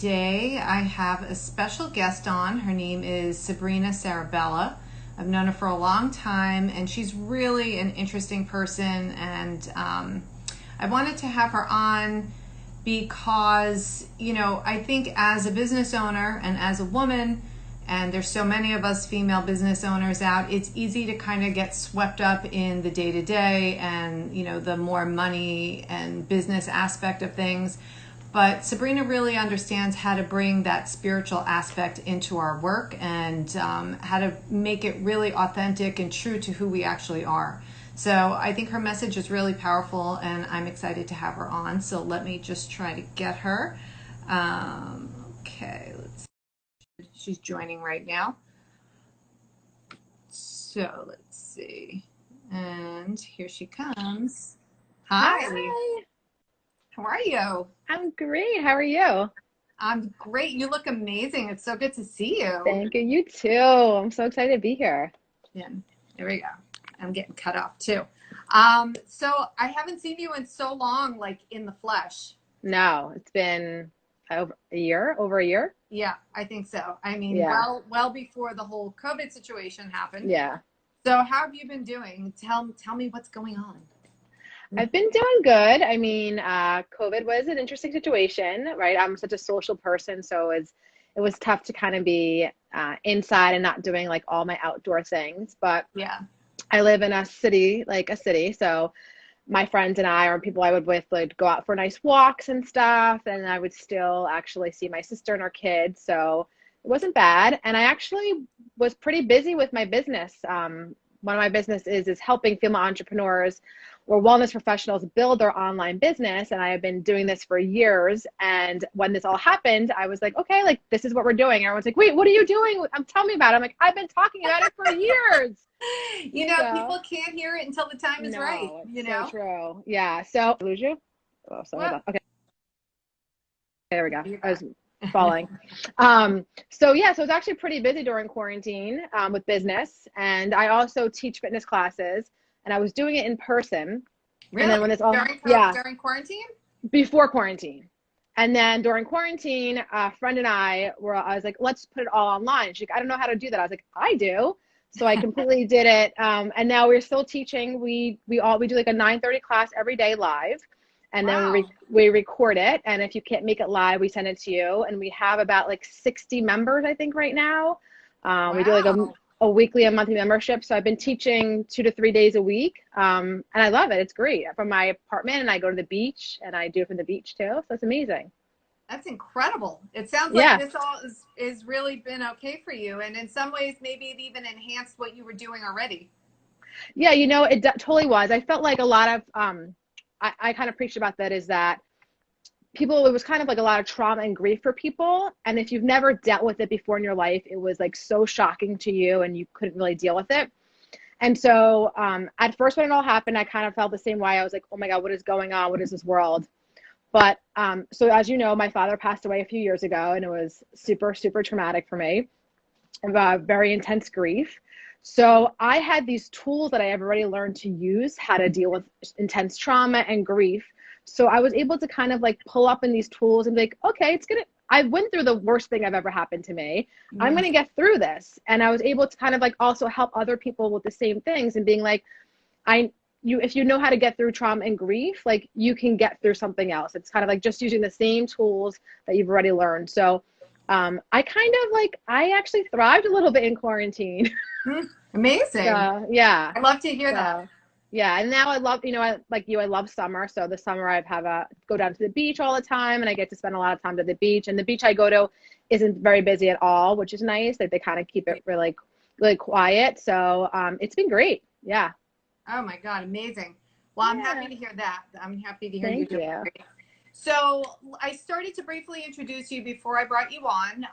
today I have a special guest on. Her name is Sabrina Sarabella. I've known her for a long time, and she's really an interesting person. And I wanted to have her on because, I think as a business owner and as a woman, and there's so many of us female business owners out, it's easy to kind of get swept up in the day to day and, the more money and business aspect of things. But Sabrina really understands how to bring that spiritual aspect into our work and how to make it really authentic and true to who we actually are. So I think her message is really powerful, and I'm excited to have her on. So let me just try to get her. Okay, let's see. She's joining right now. So let's see. And here she comes. Hi. Hi. How are you? I'm great. How are you? I'm great. You look amazing. It's so good to see you. Thank you. You too. I'm so excited to be here. Yeah, there we go. I'm getting cut off too. So I haven't seen you in so long, like in the flesh. No, it's been over a year. Yeah, I think so. I mean, Yeah. well before the whole COVID situation happened. Yeah. So how have you been doing? Tell me what's going on. I've been doing good. I mean, COVID was an interesting situation, right? I'm such a social person, so it was tough to kind of be inside and not doing like all my outdoor things. But Yeah. I live in a city, so my friends and I, or people I would with, would go out for nice walks and stuff, and I would still actually see my sister and our kids. So it wasn't bad. And I actually was pretty busy with my business. One of my business is helping female entrepreneurs or wellness professionals build their online business. And I have been doing this for years. And when this all happened, I was like, okay, like this is what we're doing. And everyone's like, wait, what are you doing? Tell me about it. I'm like, I've been talking about it for years. People can't hear it until the time is right, It's so true. Yeah. So lose you? Oh, sorry about okay. There we go. I was falling. So it's actually pretty busy during quarantine with business. And I also teach fitness classes, and I was doing it in person. Really? And then when this all during quarantine? Before quarantine. And then during quarantine, a friend and I was like, let's put it all online. She's like, I don't know how to do that. I was like, I do. So I completely did it. And now we're still teaching. We do like a 9:30 class every day live. And Wow. then we record it. And if you can't make it live, we send it to you. And we have about like 60 members, I think, right now. We do like a weekly and monthly membership. So I've been teaching 2 to 3 days a week. And I love it. It's great. From my apartment, and I go to the beach, and I do it from the beach too. So it's amazing. That's incredible. It sounds like this all is really been okay for you. And in some ways, maybe it even enhanced what you were doing already. Yeah, it totally was. I felt like a lot of, I kind of preached about that, is that it was kind of like a lot of trauma and grief for people. And if you've never dealt with it before in your life, it was like so shocking to you and you couldn't really deal with it. And so at first when it all happened, I kind of felt the same way. I was like, oh my God, what is going on? What is this world? But so as you know, my father passed away a few years ago, and it was super, super traumatic for me, very intense grief. So I had these tools that I have already learned to use, how to deal with intense trauma and grief. So I was able to kind of like pull up in these tools and be like, okay, I went through the worst thing I've ever happened to me. Yeah. I'm going to get through this. And I was able to kind of like also help other people with the same things, and being like, if you know how to get through trauma and grief, like you can get through something else. It's kind of like just using the same tools that you've already learned. So I actually thrived a little bit in quarantine. Amazing. Yeah. I love to hear that. Yeah. And now I love, I love summer. So the summer I go down to the beach all the time, and I get to spend a lot of time at the beach. And the beach I go to isn't very busy at all, which is nice. Like they kind of keep it really, really quiet. So it's been great. Yeah. Oh my God, amazing. Well, I'm happy to hear that. I'm happy to hear Thank you doing great. So I started to briefly introduce you before I brought you on.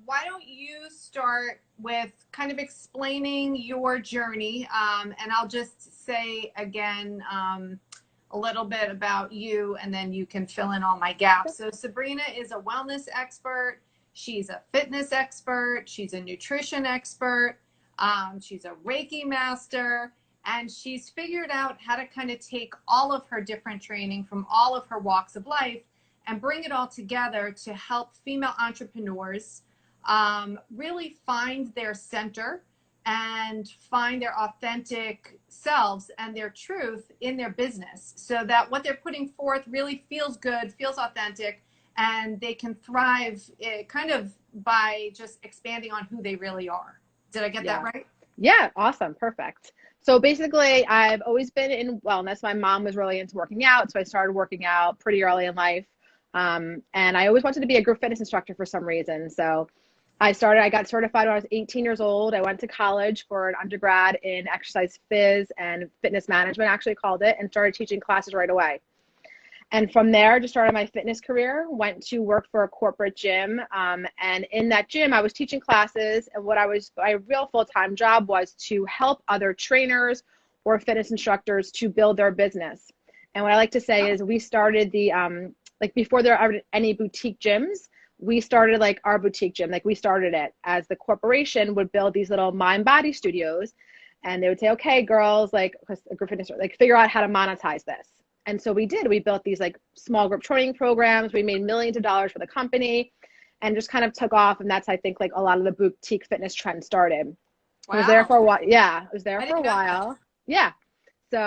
Why don't you start with kind of explaining your journey? And I'll just say again a little bit about you, and then you can fill in all my gaps. So Sabrina is a wellness expert. She's a fitness expert. She's a nutrition expert. She's a Reiki master. And she's figured out how to kind of take all of her different training from all of her walks of life and bring it all together to help female entrepreneurs really find their center and find their authentic selves and their truth in their business, so that what they're putting forth really feels good, feels authentic, and they can thrive kind of by just expanding on who they really are. Did I get that right? Yeah, awesome. Perfect. So basically, I've always been in wellness. My mom was really into working out, so I started working out pretty early in life. And I always wanted to be a group fitness instructor for some reason. So I got certified when I was 18 years old. I went to college for an undergrad in exercise phys and fitness management, actually called it, and started teaching classes right away. And from there, just started my fitness career, went to work for a corporate gym. And in that gym, I was teaching classes. And my real full-time job was to help other trainers or fitness instructors to build their business. And what I like to say is we started like before there are any boutique gyms, we started like our boutique gym. Like we started it as the corporation would build these little mind body studios. And they would say, okay, girls, like group fitness, like figure out how to monetize this. And so we did. We built these like small group training programs. We made millions of dollars for the company and just kind of took off. And that's, I think, like a lot of the boutique fitness trend started. Wow. I was there for a while. Yeah, I was there for a while. Yeah. So,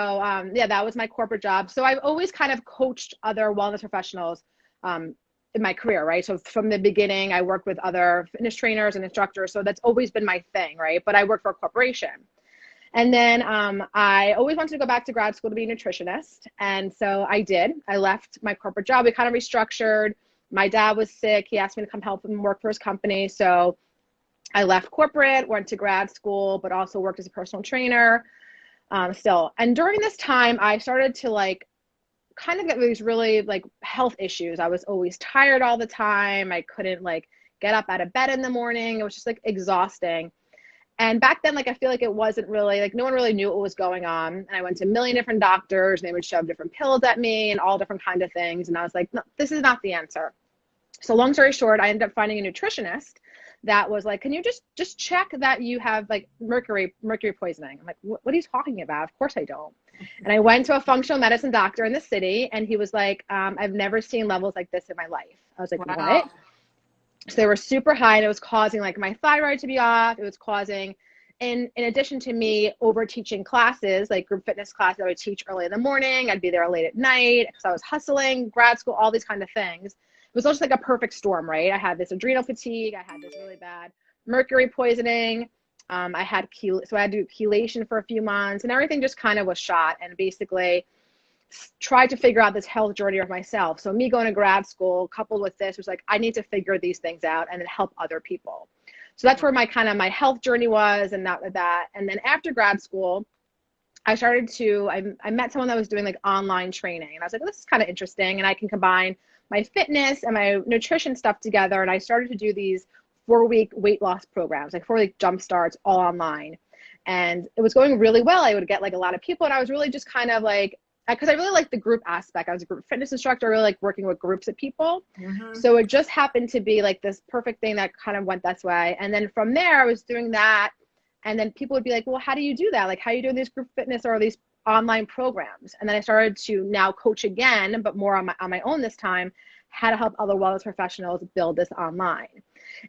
yeah, that was my corporate job. So I've always kind of coached other wellness professionals in my career, right? So from the beginning, I worked with other fitness trainers and instructors. So that's always been my thing, right? But I worked for a corporation. And then I always wanted to go back to grad school to be a nutritionist. And so I did. I left my corporate job. We kind of restructured. My dad was sick. He asked me to come help him work for his company. So I left corporate, went to grad school, but also worked as a personal trainer still. And during this time, I started to like kind of get these really like health issues. I was always tired all the time. I couldn't like get up out of bed in the morning. It was just like exhausting. And back then, like, I feel like it wasn't really, like, no one really knew what was going on. And I went to a million different doctors, and they would shove different pills at me and all different kind of things. And I was like, no, this is not the answer. So long story short, I ended up finding a nutritionist that was like, can you just check that you have, like, mercury poisoning? I'm like, what are you talking about? Of course I don't. And I went to a functional medicine doctor in the city, and he was like, I've never seen levels like this in my life. I was like, wow. What? So they were super high, and it was causing like my thyroid to be off. It was causing, in addition to me over teaching classes, like group fitness classes, I would teach early in the morning. I'd be there late at night because I was hustling, grad school, all these kind of things. It was just like a perfect storm, right? I had this adrenal fatigue. I had this really bad mercury poisoning. I had so I had to do chelation for a few months, and everything just kind of was shot. And basically tried to figure out this health journey of myself. So me going to grad school coupled with this was like, I need to figure these things out and then help other people. So that's where my health journey was, and that. And then after grad school, I started to, I met someone that was doing like online training, and I was like, this is kind of interesting, and I can combine my fitness and my nutrition stuff together. And I started to do these 4-week weight loss programs, like 4-week jump starts, all online. And it was going really well. I would get like a lot of people, and I was really just kind of like, because I really like the group aspect. I was a group fitness instructor. I really like working with groups of people. Mm-hmm. So it just happened to be like this perfect thing that kind of went this way. And then from there, I was doing that. And then people would be like, well, how do you do that? Like, how are you doing these group fitness or these online programs? And then I started to now coach again, but more on my own this time, how to help other wellness professionals build this online.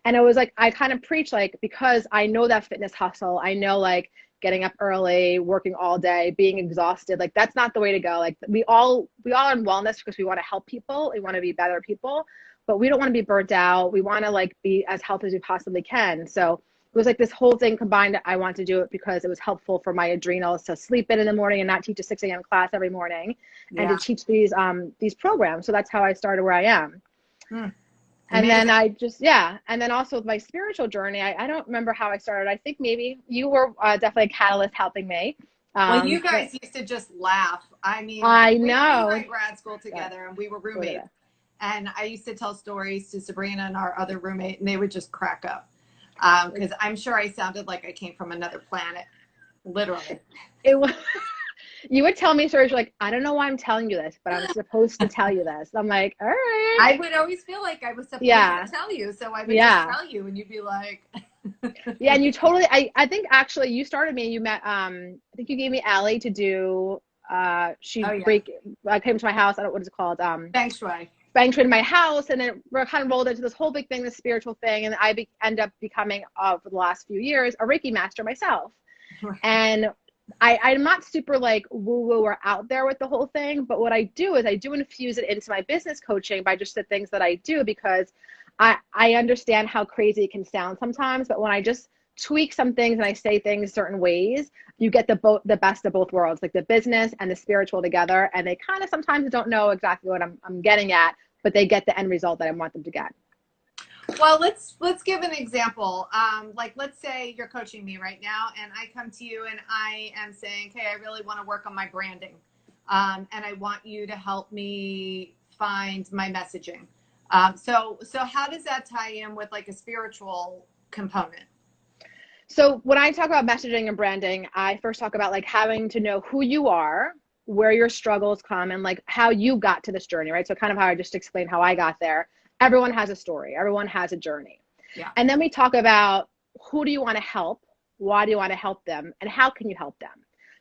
And it was like, I kind of preach, like, because I know that fitness hustle, I know like getting up early, working all day, being exhausted, like that's not the way to go. Like we all are in wellness because we want to help people. We want to be better people, but we don't want to be burnt out. We want to like be as healthy as we possibly can. So it was like this whole thing combined. I wanted to do it because it was helpful for my adrenals to sleep in the morning and not teach a 6 a.m. class every morning, and to teach these programs. So that's how I started where I am. And then and then also with my spiritual journey, I don't remember how I started. I think maybe you were definitely a catalyst helping me. Well, you guys used to just laugh. I mean, I know. We went to grad school together, and we were roommates. And I used to tell stories to Sabrina and our other roommate, and they would just crack up. Because I'm sure I sounded like I came from another planet, literally. It was. You would tell me stories like, I don't know why I'm telling you this, but I'm supposed to tell you this. I'm like, all right. I would always feel like I was supposed to tell you. So I would just tell you, and you'd be like. Yeah, and you totally, I think actually you started me, you met, I think you gave me Allie to do, came to my house, I don't know what it's called. Feng Shui. ventured in my house, and then we're kind of rolled into this whole big thing, this spiritual thing. And I end up becoming, for the last few years, a Reiki master myself. And I'm not super like woo-woo or out there with the whole thing, but what I do is I do infuse it into my business coaching by just the things that I do, because I understand how crazy it can sound sometimes, but when I just tweak some things and I say things certain ways, you get the best of both worlds, like the business and the spiritual together. And they kind of sometimes don't know exactly what I'm getting at, but they get the end result that I want them to get. Well, let's give an example. Like, let's say you're coaching me right now, and I come to you and I am saying, okay, I really want to work on my branding. And I want you to help me find my messaging. So how does that tie in with like a spiritual component? So when I talk about messaging and branding, I first talk about like having to know who you are, where your struggles come, and like how you got to this journey, right? So kind of how I just explained how I got there. Everyone has a story. Everyone has a journey. Yeah. And then we talk about who do you want to help? Why do you want to help them? And how can you help them?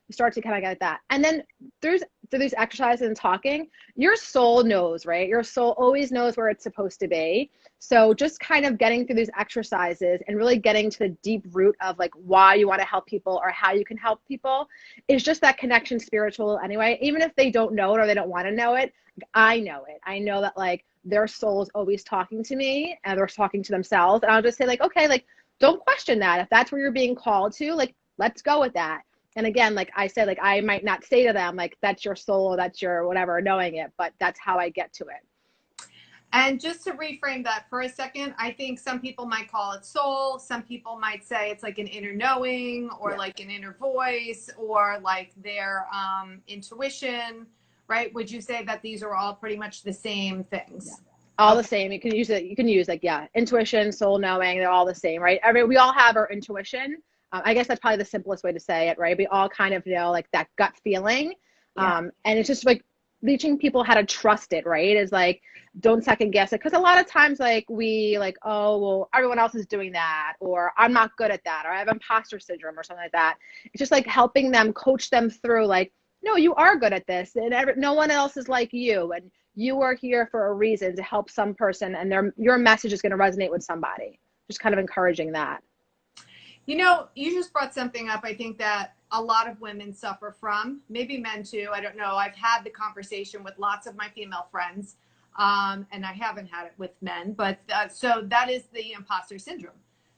We start to kind of get that. And then through these exercises and talking, your soul knows, right? Your soul always knows where it's supposed to be. So just kind of getting through these exercises and really getting to the deep root of like why you want to help people or how you can help people is just that connection spiritual anyway. Even if they don't know it or they don't want to know it, I know it. I know that like their soul is always talking to me and they're talking to themselves. And I'll just say like, okay, like don't question that. If that's where you're being called to, like, let's go with that. And again, like I said, like I might not say to them, like, that's your soul, that's your whatever, knowing it, but that's how I get to it. And just to reframe that for a second, I think some people might call it soul. Some people might say it's like an inner knowing or like an inner voice or like their intuition, right? Would you say that these are all pretty much the same things? Yeah. All the same. You can use it. You can use like, yeah, intuition, soul knowing, they're all the same, right? We all have our intuition. I guess that's probably the simplest way to say it, right? We all kind of know like that gut feeling. Yeah. And it's just like teaching people how to trust it, right? Is like, don't second guess it. Cause a lot of times like we like, oh, well, everyone else is doing that, or I'm not good at that, or I have imposter syndrome or something like that. It's just like helping them, coach them through like, no, you are good at this and no one else is like you. And you are here for a reason to help some person and your message is going to resonate with somebody. Just kind of encouraging that. You know, you just brought something up, I think that a lot of women suffer from, maybe men too. I don't know. I've had the conversation with lots of my female friends, and I haven't had it with men, but so that is the imposter syndrome.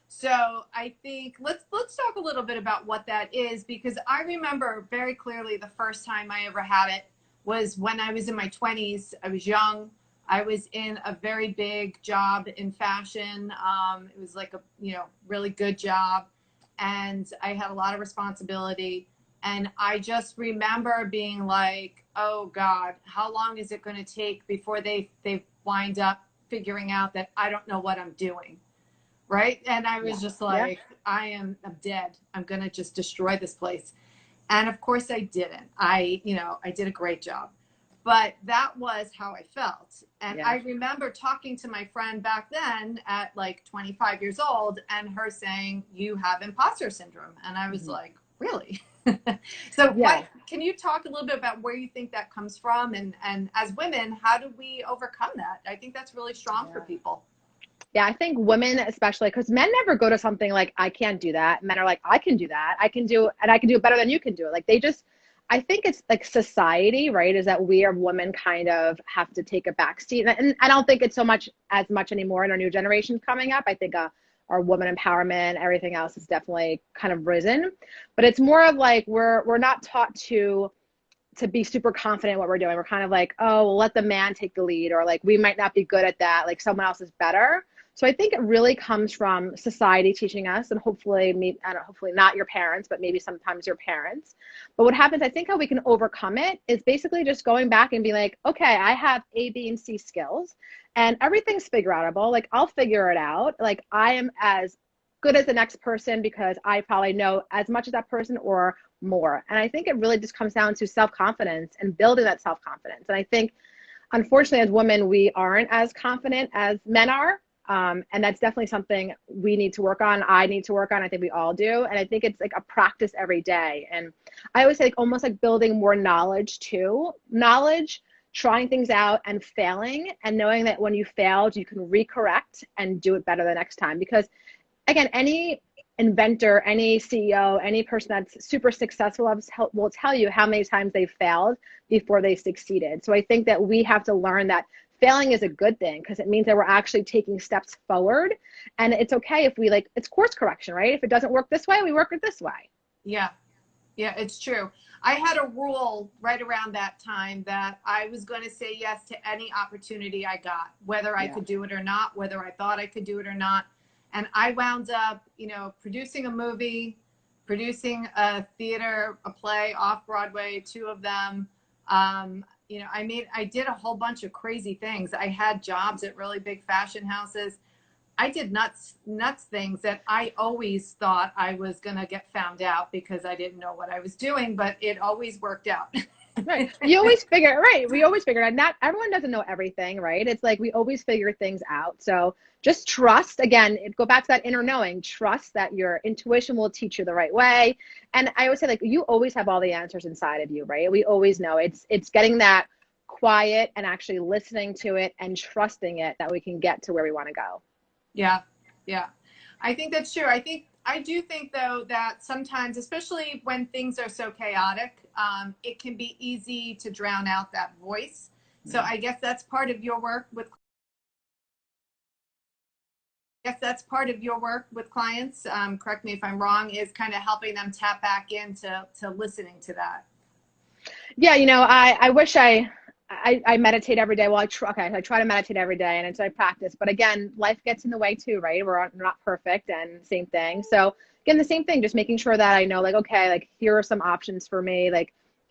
So I think let's talk a little bit about what that is, because I remember very clearly the first time I ever had it was when I was in my 20s. I was young. I was in a very big job in fashion. It was like a, really good job. And I had a lot of responsibility. And I just remember being like, oh God, how long is it going to take before they wind up figuring out that I don't know what I'm doing? Right. And I was just like, I'm dead. I'm going to just destroy this place. And of course I didn't. I did a great job. But that was how I felt. And I remember talking to my friend back then at like 25 years old and her saying, you have imposter syndrome. And I was like, really? So can you talk a little bit about where you think that comes from? And as women, how do we overcome that? I think that's really strong for people. Yeah, I think women especially, because men never go to something like, I can't do that. Men are like, I can do that. I can do it better than you can do it. Like I think it's like society, right? Is that we are women kind of have to take a backseat. And I don't think it's as much anymore in our new generations coming up. I think our woman empowerment, everything else is definitely kind of risen. But it's more of like we're not taught to be super confident in what we're doing. We're kind of like, oh, well, let the man take the lead, or like we might not be good at that. Like someone else is better. So I think it really comes from society teaching us, and hopefully not your parents, but maybe sometimes your parents. But what happens, I think how we can overcome it is basically just going back and be like, okay, I have A, B, and C skills and everything's figure outable. Like I'll figure it out. Like I am as good as the next person because I probably know as much as that person or more. And I think it really just comes down to self-confidence and building that self-confidence. And I think, unfortunately, as women, we aren't as confident as men are. And that's definitely something we need to work on. I need to work on. I think we all do. And I think it's like a practice every day. And I always say like almost like building more knowledge too. Knowledge trying things out and failing, and knowing that when you failed, you can recorrect and do it better the next time. Because again, any inventor, any CEO, any person that's super successful will tell you how many times they've failed before they succeeded. So I think that we have to learn that failing is a good thing, because it means that we're actually taking steps forward. And it's okay if we it's course correction, right? If it doesn't work this way, we work it this way. Yeah. Yeah, it's true. I had a rule right around that time that I was going to say yes to any opportunity I got, whether I could do it or not, whether I thought I could do it or not. And I wound up, producing a movie, producing a theater, a play off Broadway, 2 of them. I did a whole bunch of crazy things. I had jobs at really big fashion houses. I did nuts things that I always thought I was going to get found out because I didn't know what I was doing, but it always worked out. Right. You always figure, right. We always figure out, not everyone doesn't know everything, right? It's like, we always figure things out. So just trust, again, go back to that inner knowing, trust that your intuition will teach you the right way. And I always say, you always have all the answers inside of you, right? We always know. It's getting that quiet and actually listening to it and trusting it that we can get to where we want to go. Yeah. Yeah. I think that's true. I do think though that sometimes, especially when things are so chaotic, it can be easy to drown out that voice. So I guess that's part of your work with clients. Correct me if I'm wrong, is kind of helping them tap back into listening to that. Yeah. I wish I meditate every day. Well, I try to meditate every day, and I practice. But again, life gets in the way too, right? We're not perfect, and same thing. So again, the same thing, just making sure that I know, okay, here are some options for me.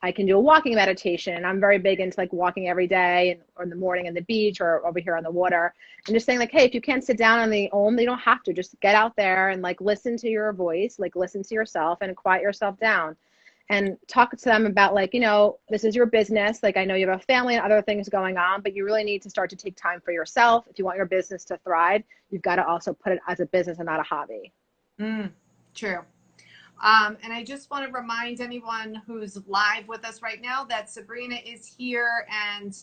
I can do a walking meditation. I'm very big into walking every day, or in the morning on the beach or over here on the water. And just saying hey, if you can't sit down on the Om, you don't have to. Just get out there and listen to your voice, listen to yourself and quiet yourself down. And talk to them about this is your business. I know you have a family and other things going on, but you really need to start to take time for yourself. If you want your business to thrive, you've got to also put it as a business and not a hobby. True. And I just want to remind anyone who's live with us right now that Sabrina is here, and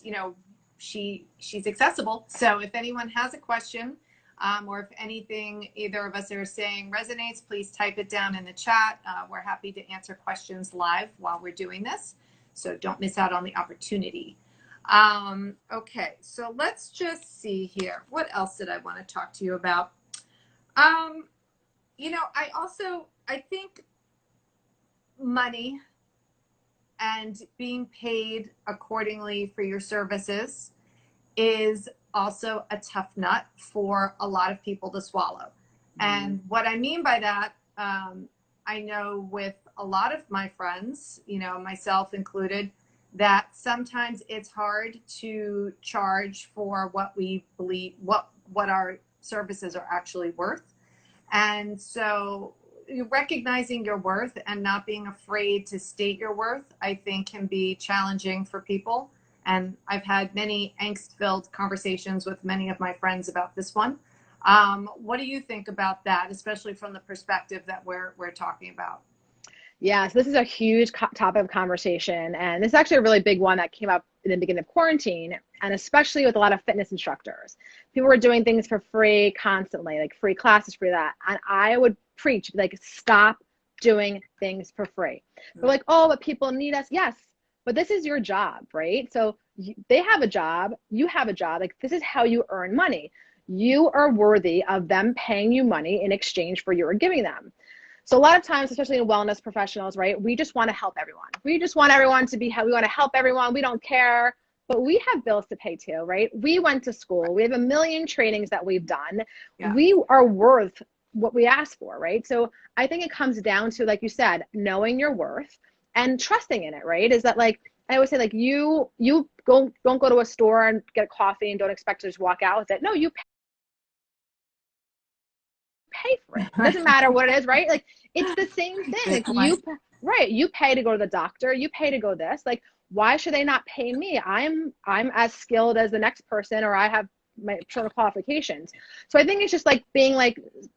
she's accessible. So if anyone has a question, or if anything either of us are saying resonates, please type it down in the chat. We're happy to answer questions live while we're doing this, so don't miss out on the opportunity. Okay, so let's just see here. What else did I want to talk to you about? I think money and being paid accordingly for your services is also a tough nut for a lot of people to swallow. And what I mean by that, I know with a lot of my friends, myself included, that sometimes it's hard to charge for what we believe, what our services are actually worth. And so recognizing your worth and not being afraid to state your worth, I think, can be challenging for people. And I've had many angst-filled conversations with many of my friends about this one. What do you think about that, especially from the perspective that we're talking about? Yeah, so this is a huge topic of conversation. And this is actually a really big one that came up in the beginning of quarantine, and especially with a lot of fitness instructors. People were doing things for free constantly, free classes, free that. And I would preach, stop doing things for free. They're like, oh, but people need us. Yes, but this is your job, right? So they have a job, you have a job. This is how you earn money. You are worthy of them paying you money in exchange for you giving them. So a lot of times, especially in wellness professionals, right, we just want to help everyone. We just want everyone to be, we want to help everyone. We don't care, but we have bills to pay too, right? We went to school. We have a million trainings that we've done. Yeah. We are worth what we ask for, right? So I think it comes down to, like you said, knowing your worth and trusting in it, right? Is that I always say, you don't go to a store and get a coffee and don't expect to just walk out with it. No, you pay for it. It doesn't matter what it is, right? It's the same thing. You pay to go to the doctor, you pay to go this. Why should they not pay me? I'm as skilled as the next person, or I have my certain qualifications. So I think it's just being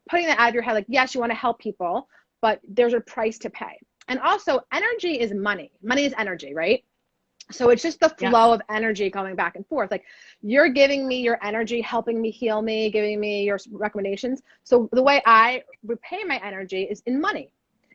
putting that out of your head, yes, you want to help people, but there's a price to pay. And also, energy is money. Money is energy, right? So it's just the Yes. flow of energy coming back and forth. Like you're giving me your energy, helping me heal me, giving me your recommendations. So the way I repay my energy is in money.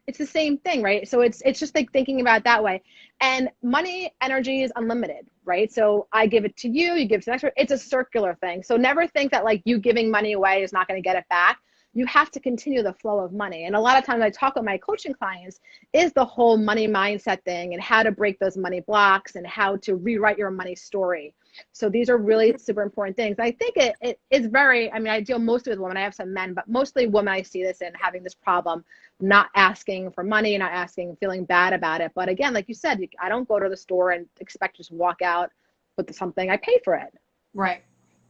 It's the same thing, right? So it's just like thinking about it that way. And money energy is unlimited, right? So I give it to you, you give it to the next person. It's a circular thing. So never think that like you giving money away is not going to get it back. You have to continue the flow of money. And a lot of times I talk with my coaching clients is the whole money mindset thing and how to break those money blocks and how to rewrite your money story. So these are really super important things. I think it is very, I mean, I deal mostly with women. I have some men, but mostly women I see this in having this problem, not asking for money, not asking, feeling bad about it. But again, like you said, I don't go to the store and expect to just walk out with something. I pay for it. Right.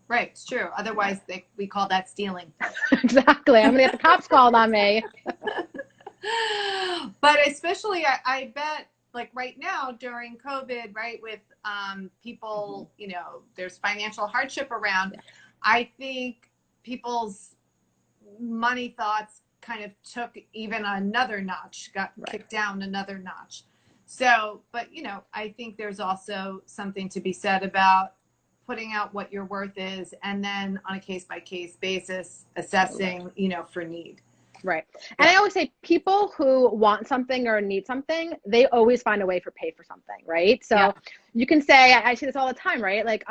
Right. It's true. Otherwise, we call that stealing. Exactly. I'm going to get the cops called on me. But especially, I bet, like right now during COVID, right, with people, you know, there's financial hardship around. Yeah. I think people's money thoughts kind of took even another notch, got Right. kicked down another notch. So, but you know, I think there's also something to be said about putting out what your worth is and then on a case by case basis assessing, you know, for need. Right. And Yeah. I always say people who want something or need something, they always find a way for pay for something, right? Yeah. So you can say, I see this all the time, right? Like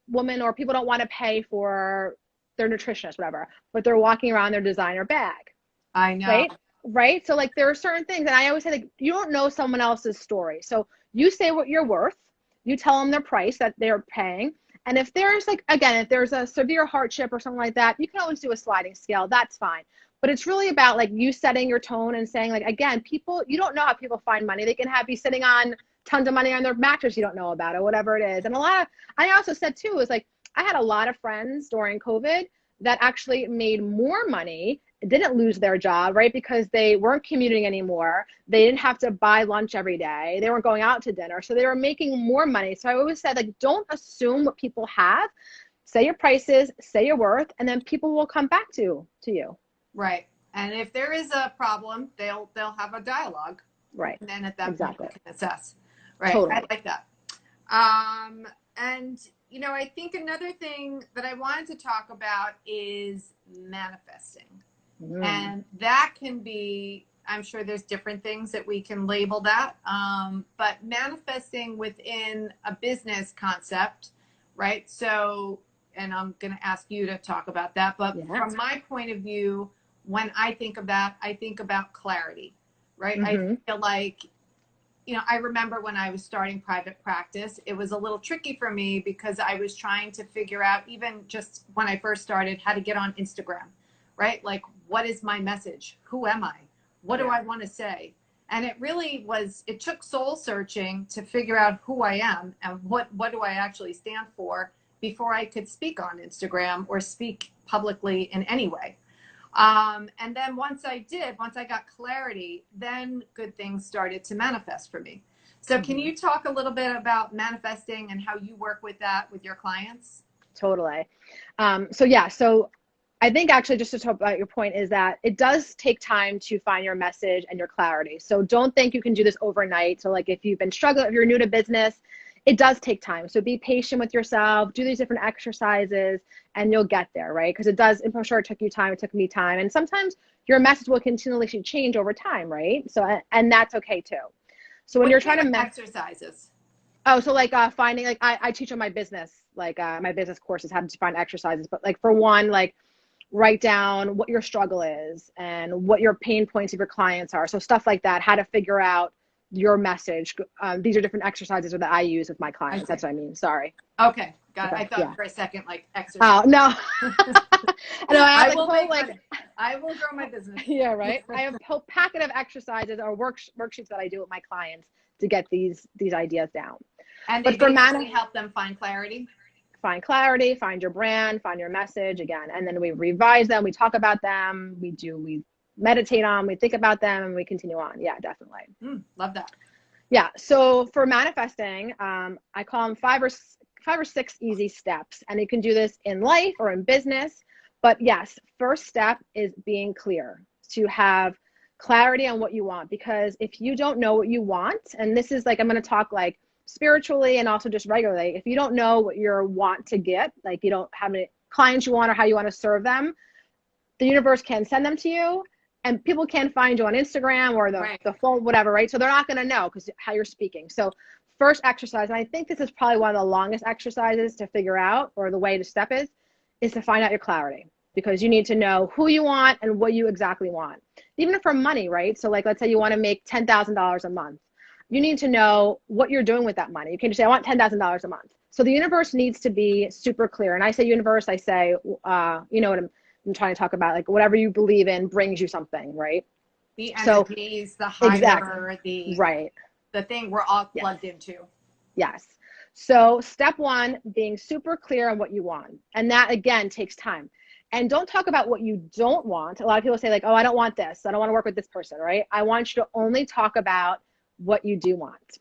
women or people don't want to pay for their nutritionist, whatever, but they're walking around their designer bag, I know. right? Right. So like there are certain things, and I always say like you don't know someone else's story. So you say what you're worth, you tell them their price that they're paying. And if there's like, again, if there's a severe hardship or something like that, you can always do a sliding scale. That's fine. But it's really about like you setting your tone and saying like, again, people, you don't know how people find money. They can have be sitting on tons of money on their mattress you don't know about or whatever it is. And a lot of, I also said too, is like, I had a lot of friends during COVID that actually made more money, didn't lose their job, right? Because they weren't commuting anymore. They didn't have to buy lunch every day. They weren't going out to dinner. So they were making more money. So I always said, like, don't assume what people have. Say your prices, say your worth, and then people will come back to you. Right. And if there is a problem, they'll have a dialogue. Right. And then at that point Exactly. you can assess. Right. I Totally. like that. And you know, I think another thing that I wanted to talk about is manifesting. Mm. And that can be, I'm sure there's different things that we can label that. But manifesting within a business concept, right? So, and I'm going to ask you to talk about that. But Yeah. from my point of view, when I think of that, I think about clarity, right? I Mm-hmm. feel like, you know, I remember when I was starting private practice, it was a little tricky for me because I was trying to figure out, even just when I first started, how to get on Instagram, right? Like, what is my message? Who am I? What do Yeah. I want to say? And it really was, it took soul searching to figure out who I am and what do I actually stand for before I could speak on Instagram or speak publicly in any way. And then once I got clarity, then good things started to manifest for me. So can Mm-hmm. you talk a little bit about manifesting and how you work with that with your clients? Totally. So I think actually just to talk about your point is that it does take time to find your message and your clarity. So don't think you can do this overnight. So like if you've been struggling, if you're new to business, it does take time. So be patient with yourself, do these different exercises and you'll get there, right? Because it does, I'm sure it took you time, it took me time. And sometimes your message will continually change over time, right? So, and that's okay too. So when What you're do you trying mean to, exercises? oh, so like finding, like I teach on my business, like my business courses, how to find exercises. But like for one, like write down what your struggle is and what your pain points of your clients are. So stuff like that, how to figure out your message. These are different exercises that I use with my I clients. see. That's what I mean. Sorry. Okay, got it. Okay. I thought Yeah. for a second like exercise. Oh, no. I know I have I like will whole make like, money. I will grow my business. yeah, right. I have a whole packet of exercises or worksheets that I do with my clients to get these ideas down. And they But for basically help them find clarity. find clarity, find your brand, find your message again. And then we revise them, we talk about them, we meditate on, we think about them, and we continue on. Yeah, definitely. Love that. Yeah. So for manifesting, I call them five or six easy steps. And you can do this in life or in business. But yes, first step is being clear, to have clarity on what you want. Because if you don't know what you want, and this is like, I'm going to talk like spiritually and also just regularly, if you don't know what you want to get, like you don't have any clients you want or how you want to serve them, the universe can send them to you, and people can find you on Instagram or the phone, whatever, right? So they're not going to know because how you're speaking. So first exercise, and I think this is probably one of the longest exercises to figure out, or the way to step is to find out your clarity, because you need to know who you want and what you exactly want. Even for money, right? So like, let's say you want to make $10,000 a month. You need to know what you're doing with that money. You can't just say, I want $10,000 a month. So the universe needs to be super clear. And I say universe, I say, you know what I'm trying to talk about, like whatever you believe in brings you something, right? The energies, the higher, exactly. the thing we're all plugged into. Yes. So step one, being super clear on what you want. And that again takes time. And don't talk about what you don't want. A lot of people say like, oh, I don't want this. I don't want to work with this person, right? I want you to only talk about what you do want.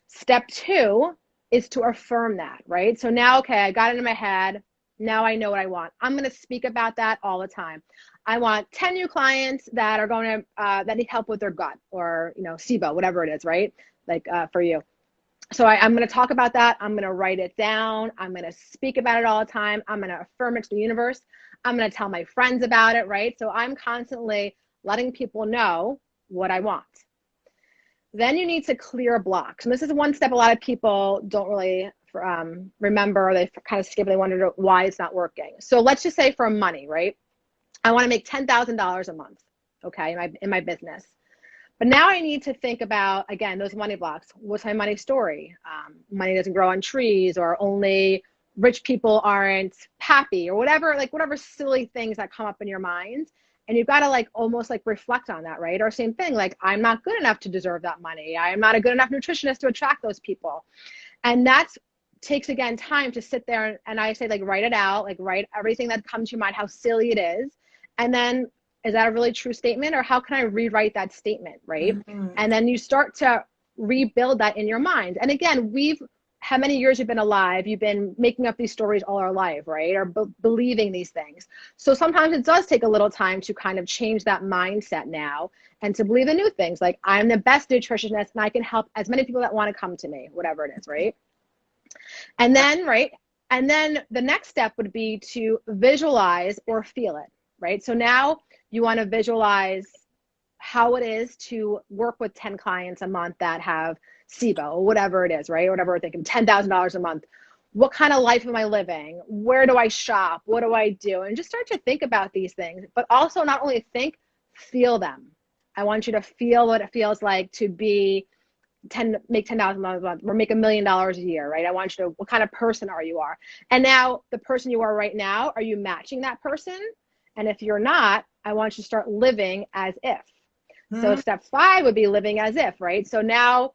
Step two is to affirm that, right? So now, okay, I got it in my head. Now I know what I want. I'm going to speak about that all the time. I want 10 new clients that are going to, that need help with their gut or, you know, SIBO, whatever it is, right? Like for you. So I'm going to talk about that. I'm going to write it down. I'm going to speak about it all the time. I'm going to affirm it to the universe. I'm going to tell my friends about it, right? So I'm constantly letting people know what I want. Then you need to clear blocks. And this is one step a lot of people don't really remember. They kind of skip it. They wonder why it's not working. So let's just say for money, right? I want to make $10,000 a month, okay, in my business. But now I need to think about, again, those money blocks. What's my money story? Money doesn't grow on trees, or only rich people aren't happy, or whatever, like whatever silly things that come up in your mind. And you've got to like almost like reflect on that, right? Or same thing, like I'm not good enough to deserve that money. I am not a good enough nutritionist to attract those people. And that takes, again, time to sit there and I say, like, write it out, like write everything that comes to your mind, how silly it is. And then, is that a really true statement, or how can I rewrite that statement, right? Mm-hmm. And then you start to rebuild that in your mind. And again, how many years you've been alive, you've been making up these stories all our life, right? Or believing these things. So sometimes it does take a little time to kind of change that mindset now and to believe in new things. Like, I'm the best nutritionist and I can help as many people that want to come to me, whatever it is, right? And then, right? And then the next step would be to visualize or feel it, right? So now you want to visualize how it is to work with 10 clients a month that have SIBO, or whatever it is, right? Or whatever we're thinking, $10,000 a month. What kind of life am I living? Where do I shop? What do I do? And just start to think about these things, but also not only think, feel them. I want you to feel what it feels like to make $10,000 a month or make $1 million a year, right? I want you to, what kind of person you are. And now the person you are right now, are you matching that person? And if you're not, I want you to start living as if. Mm-hmm. So step 5 would be living as if, right? So now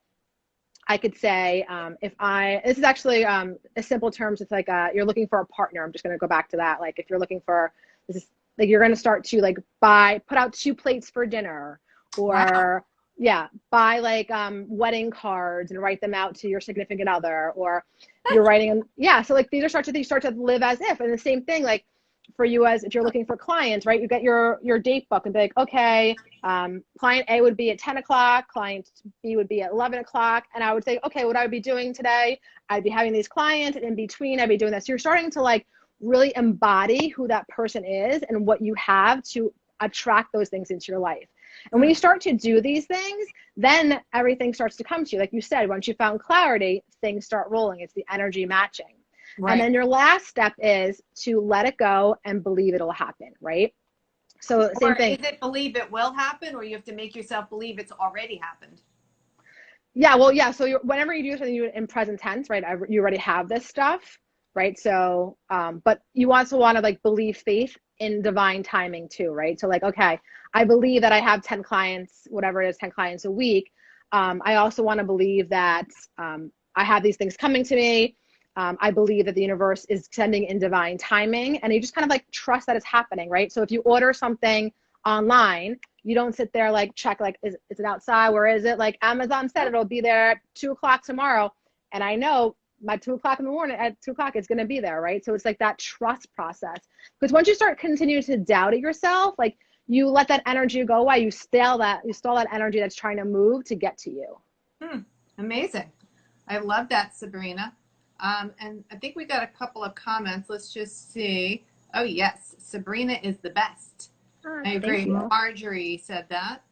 I could say, this is actually a simple terms. It's like you're looking for a partner. I'm just going to go back to that. Like if you're looking for, this is like you're going to start to like put out 2 plates for dinner, or buy like wedding cards and write them out to your significant other, or you're writing. So like these are you start to live as if. And the same thing, like for you, as if you're looking for clients, right? You get your date book and be like, okay, client A would be at 10 o'clock, client B would be at 11 o'clock. And I would say, okay, what I would be doing today, I'd be having these clients, and in between I'd be doing this. So you're starting to like really embody who that person is and what you have to attract those things into your life. And when you start to do these things, then everything starts to come to you. Like you said, once you found clarity, things start rolling. It's the energy matching. Right. And then your last step is to let it go and believe it'll happen, right? So same thing. Is it believe it will happen, or you have to make yourself believe it's already happened? Yeah, well, yeah. So whenever you do something in present tense, right, you already have this stuff, right? So, but you also want to like believe faith in divine timing too, right? So like, okay, I believe that I have 10 clients, whatever it is, 10 clients a week. I also want to believe that I have these things coming to me. I believe that the universe is sending in divine timing, and you just kind of like trust that it's happening, right? So if you order something online, you don't sit there like check, like, is it outside? Where is it? Like Amazon said it'll be there at 2 o'clock tomorrow. And I know my 2 o'clock in the morning at 2 o'clock, it's going to be there, right? So it's like that trust process. Because once you start continuing to doubt it yourself, like you let that energy go away, you stall that energy that's trying to move to get to you. Amazing. I love that, Sabrina. And I think we got a couple of comments. Let's just see. Oh, yes, Sabrina is the best. I Thank agree. you. Marjorie said that.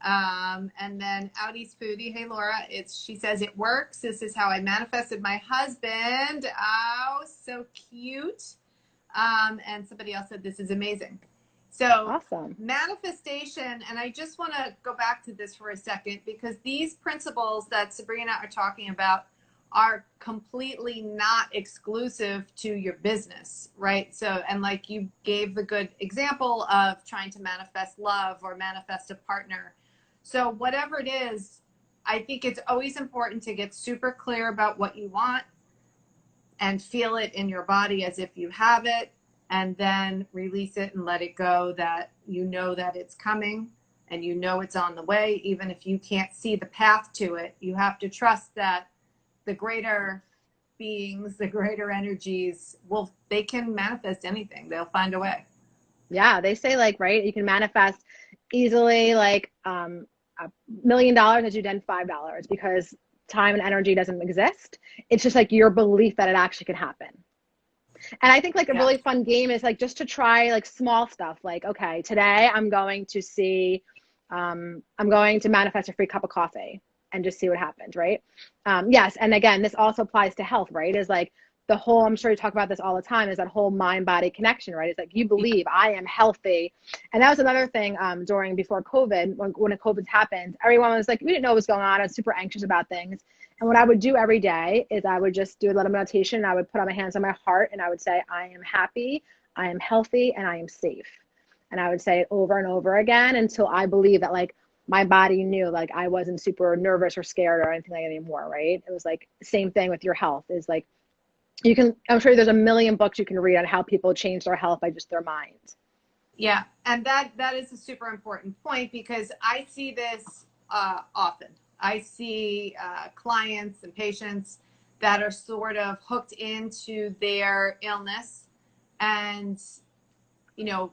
And then Audie's Foodie. Hey, Laura. She says it works. This is how I manifested my husband. Oh, so cute. And somebody else said this is amazing. So Awesome. manifestation, and I just want to go back to this for a second because these principles that Sabrina are talking about are completely not exclusive to your business, right? So, and like you gave the good example of trying to manifest love or manifest a partner. So whatever it is, I think it's always important to get super clear about what you want and feel it in your body as if you have it, and then release it and let it go, that you know that it's coming and you know it's on the way. Even if you can't see the path to it, you have to trust that the greater beings, the greater energies they can manifest anything. They'll find a way. Yeah, they say like, right, you can manifest easily like $1 million as you done $5 because time and energy doesn't exist. It's just like your belief that it actually can happen. And I think like a Yeah. really fun game is like just to try like small stuff. Like, okay, today I'm going to see, I'm going to manifest a free cup of coffee and just see what happens, right? Yes. And again, this also applies to health, right? Is like the whole, I'm sure you talk about this all the time, is that whole mind body connection, right? It's like you believe I am healthy. And that was another thing before COVID, when COVID happened, everyone was like, we didn't know what was going on. I was super anxious about things. And what I would do every day is I would just do a little meditation and I would put my hands on my heart and I would say, I am happy, I am healthy, and I am safe. And I would say it over and over again until I believe that like my body knew like I wasn't super nervous or scared or anything like that anymore, right? It was like same thing with your health is like you can, I'm sure there's a million books you can read on how people change their health by just their minds. Yeah, and that is a super important point because I see this often. I see clients and patients that are sort of hooked into their illness, and you know,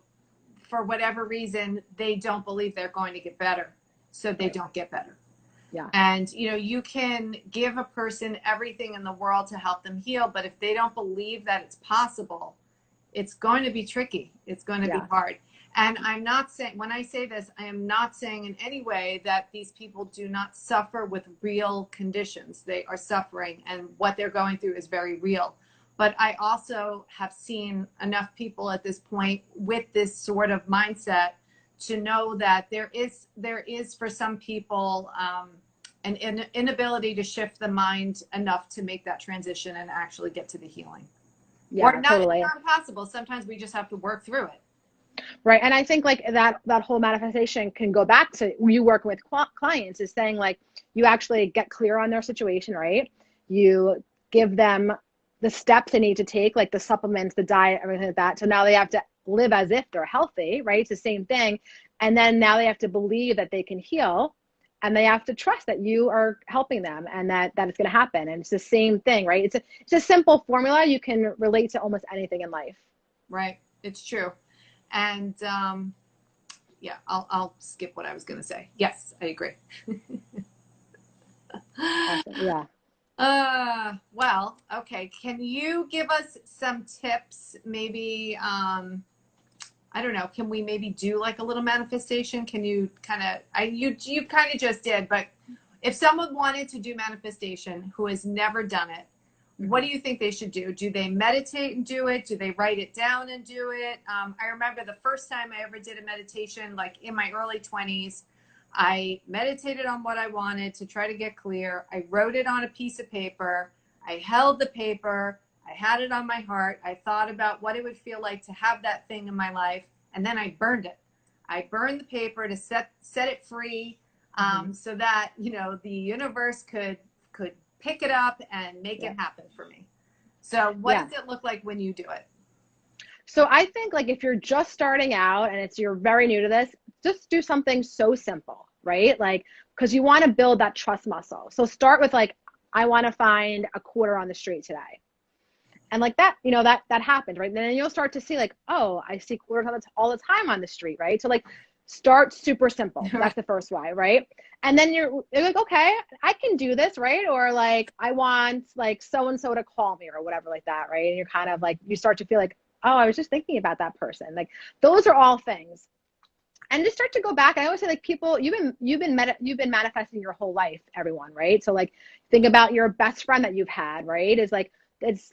for whatever reason, they don't believe they're going to get better, so they Right. don't get better. Yeah. And you can give a person everything in the world to help them heal, but if they don't believe that it's possible, it's going to be tricky. It's going to be Yeah. hard. And I'm not saying, when I say this, I am not saying in any way that these people do not suffer with real conditions. They are suffering, and what they're going through is very real. But I also have seen enough people at this point with this sort of mindset to know that there is for some people an inability to shift the mind enough to make that transition and actually get to the healing. Or Yeah, not, it's totally. not impossible. Sometimes we just have to work through it. Right. And I think like that whole manifestation can go back to you working with clients is saying like you actually get clear on their situation, right? You give them the steps they need to take, like the supplements, the diet, everything like that. So now they have to live as if they're healthy, right? It's the same thing. And then now they have to believe that they can heal and they have to trust that you are helping them and that it's going to happen. And it's the same thing, right? It's a simple formula. You can relate to almost anything in life. Right. It's true. And yeah, I'll skip what I was going to say. Yes, I agree. Awesome. Yeah. Well, okay. Can you give us some tips? Maybe, I don't know. Can we maybe do like a little manifestation? Can you kind of, you kind of just did, but if someone wanted to do manifestation who has never done it, what do you think they should do? Do they meditate and do it? Do they write it down and do it? I remember the first time I ever did a meditation, like in my early 20s, I meditated on what I wanted to try to get clear. I wrote it on a piece of paper. I held the paper. I had it on my heart. I thought about what it would feel like to have that thing in my life. And then I burned it. I burned the paper to set it free, so that, the universe could pick it up and make Yeah. it happen for me. So what Yeah. does it look like when you do it? So I think like if you're just starting out and you're very new to this, just do something so simple, right? Like, because you want to build that trust muscle. So start with like, I want to find a quarter on the street today. And like that, that happened, right? And then you'll start to see like, oh, I see quarters all the time on the street, right? So like Start super simple. That's the first why, right? And then you're like, okay, I can do this, right? Or like, I want like so and so to call me or whatever like that, right? And you're kind of like, you start to feel like, oh, I was just thinking about that person. Like those are all things. And just start to go back. I always say, like, people, you've been manifesting your whole life, everyone, right? So like, think about your best friend that you've had, right? Is like,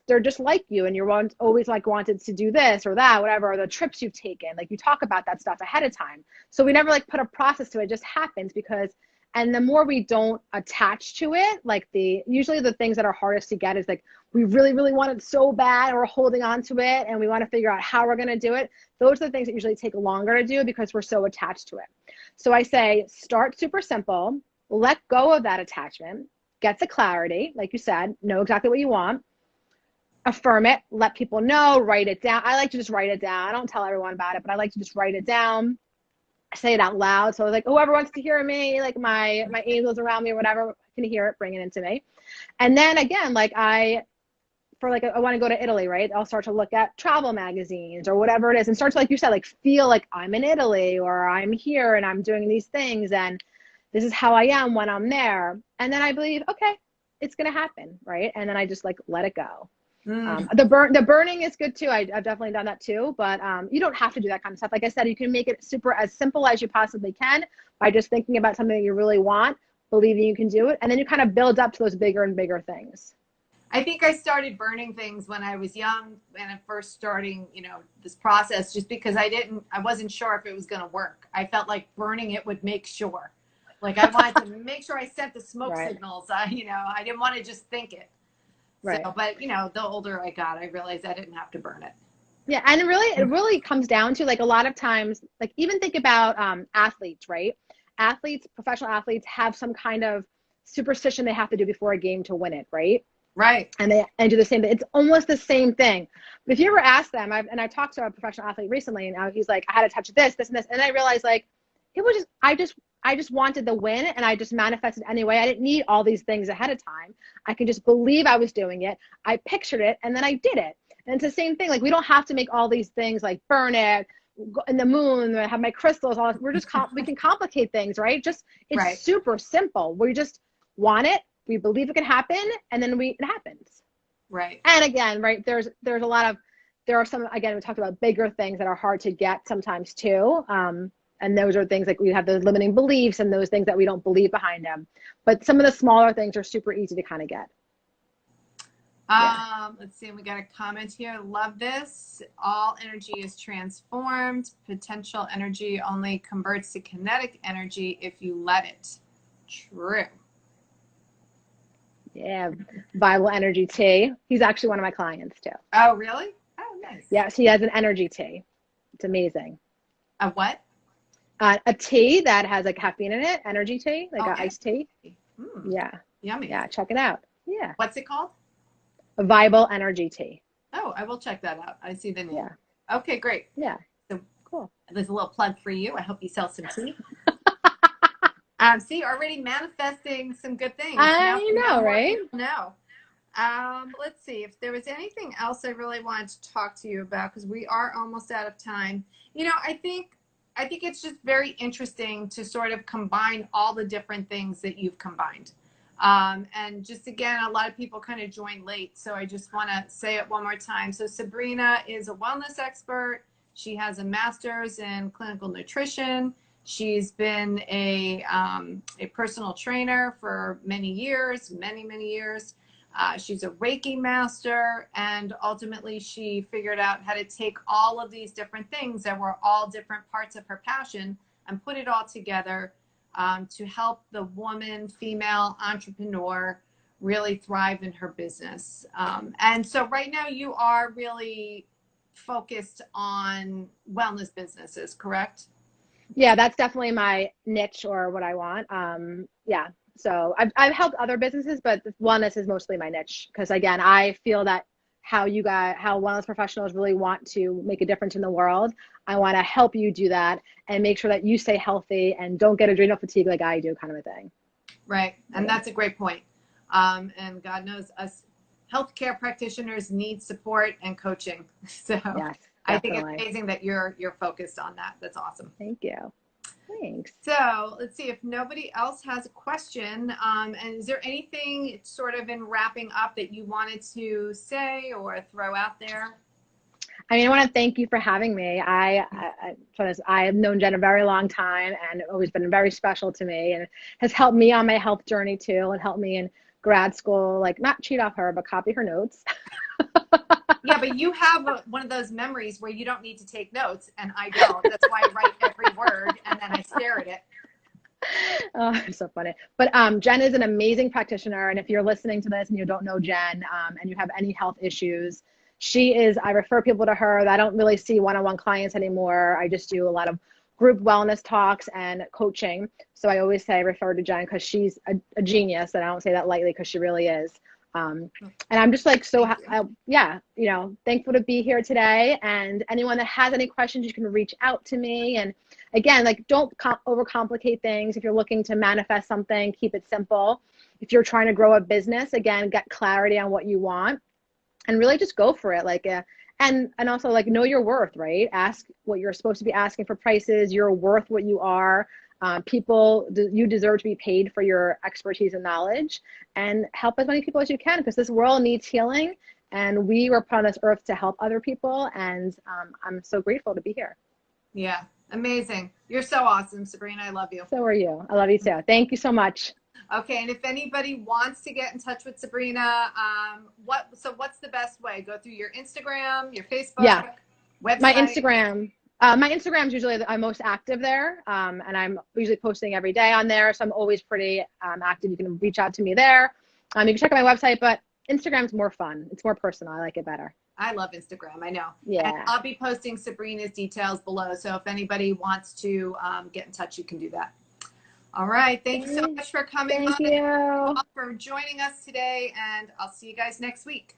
they're just like you, and you're always like wanted to do this or that, whatever, or the trips you've taken. Like, you talk about that stuff ahead of time. So we never like put a process to it. It just happens because, and the more we don't attach to it, like usually the things that are hardest to get is like, we really, really want it so bad, and we're holding on to it, and we want to figure out how we're going to do it. Those are the things that usually take longer to do because we're so attached to it. So I say, start super simple, let go of that attachment, get the clarity, like you said, know exactly what you want, affirm it, let people know, write it down. I like to just write it down. I don't tell everyone about it, but I like to just write it down, say it out loud. So like, whoever wants to hear me, like my angels around me or whatever can hear it, bring it into me. And then again, like I want to go to Italy, right? I'll start to look at travel magazines or whatever it is and start to, like you said, like feel like I'm in Italy or I'm here and I'm doing these things and this is how I am when I'm there. And then I believe, okay, it's going to happen, right? And then I just like let it go. The burning is good too. I've definitely done that too, but you don't have to do that kind of stuff. Like I said, you can make it as simple as you possibly can by just thinking about something that you really want, believing you can do it, and then you kind of build up to those bigger and bigger things. I think I started burning things when I was young and at first starting, this process, just because I wasn't sure if it was going to work. I felt like burning it would make sure. Like I wanted to make sure I sent the smoke signals. I didn't want to just think it. Right. So, but the older I got, I realized I didn't have to burn it. Yeah. And it really comes down to, like, a lot of times, like, even think about athletes, right? Professional athletes have some kind of superstition they have to do before a game to win it, right? Right. And they do the same thing. It's almost the same thing. But if you ever ask them, I talked to a professional athlete recently, and he's like, I had to touch this, and this. And I realized, like, it was I just wanted the win, and I just manifested anyway. I didn't need all these things ahead of time. I can just believe I was doing it. I pictured it, and then I did it. And it's the same thing. Like, we don't have to make all these things like burn it, go in the moon, have my crystals. All we're just we can complicate things, right? It's super simple. We just want it. We believe it can happen, and then it happens. Right. And again, right, there are some, again, we talked about bigger things that are hard to get sometimes too. And those are things like we have the limiting beliefs and those things that we don't believe behind them. But some of the smaller things are super easy to kind of get. Let's see. We got a comment here. Love this. All energy is transformed. Potential energy only converts to kinetic energy if you let it. True. Yeah. Bible Energy Tea. He's actually one of my clients too. Oh, really? Oh, nice. Yes, he has an energy tea. It's amazing. A what? A tea that has like caffeine in it, energy tea, like an iced tea. Yeah. Yummy. Yeah, check it out. Yeah. What's it called? A Bible Energy Tea. Oh, I will check that out. I see the name. Yeah. Okay, great. Yeah. So cool. There's a little plug for you. I hope you sell some tea. See, already manifesting some good things. I know, right? No. Let's see if there was anything else I really wanted to talk to you about, because we are almost out of time. I think it's just very interesting to sort of combine all the different things that you've combined. And just, again, a lot of people kind of joined late, so I just want to say it one more time. So Sabrina is a wellness expert. She has a master's in clinical nutrition. She's been a personal trainer for many years, many years. She's a Reiki master, and ultimately she figured out how to take all of these different things that were all different parts of her passion and put it all together to help the female entrepreneur really thrive in her business. And so right now you are really focused on wellness businesses, correct? Yeah, that's definitely my niche, or what I want. Yeah. So I've helped other businesses, but wellness is mostly my niche, because, again, I feel that how wellness professionals really want to make a difference in the world. I want to help you do that and make sure that you stay healthy and don't get adrenal fatigue like I do, kind of a thing. Right. And that's a great point. And God knows us healthcare practitioners need support and coaching. So yes, I think it's amazing that you're focused on that. That's awesome. Thank you. Thanks. So let's see if nobody else has a question. And is there anything sort of in wrapping up that you wanted to say or throw out there? I mean, I want to thank you for having me. I have known Jen a very long time and always been very special to me, and has helped me on my health journey too, and helped me in grad school, like not cheat off her, but copy her notes. Yeah, but you have one of those memories where you don't need to take notes, and I don't. That's why I write every word and then I stare at it. Oh, it's so funny. But Jen is an amazing practitioner. And if you're listening to this and you don't know Jen, and you have any health issues, I refer people to her. I don't really see one-on-one clients anymore. I just do a lot of group wellness talks and coaching. So I always say refer to Jen because she's a genius. And I don't say that lightly because she really is. And I'm just like, yeah, thankful to be here today. And anyone that has any questions, you can reach out to me. And again, like, don't overcomplicate things. If you're looking to manifest something, keep it simple. If you're trying to grow a business, again, get clarity on what you want and really just go for it. Like, and also like know your worth, right? Ask what you're supposed to be asking for prices. You're worth what you are. You deserve to be paid for your expertise and knowledge, and help as many people as you can, because this world needs healing and we were put on this earth to help other people. And I'm so grateful to be here. Yeah, amazing. You're so awesome, Sabrina. I love you. So are you. I love you too. Thank you so much. Okay, and if anybody wants to get in touch with Sabrina, what's the best way? Go through your Instagram, your Facebook, website? My Instagram is usually I'm most active there, and I'm usually posting every day on there, so I'm always pretty active. You can reach out to me there. You can check out my website, but Instagram's more fun. It's more personal. I like it better. I love Instagram. I know. Yeah. And I'll be posting Sabrina's details below, so if anybody wants to get in touch, you can do that. All right. Thank you so much for coming on. Thank you For joining us today, and I'll see you guys next week.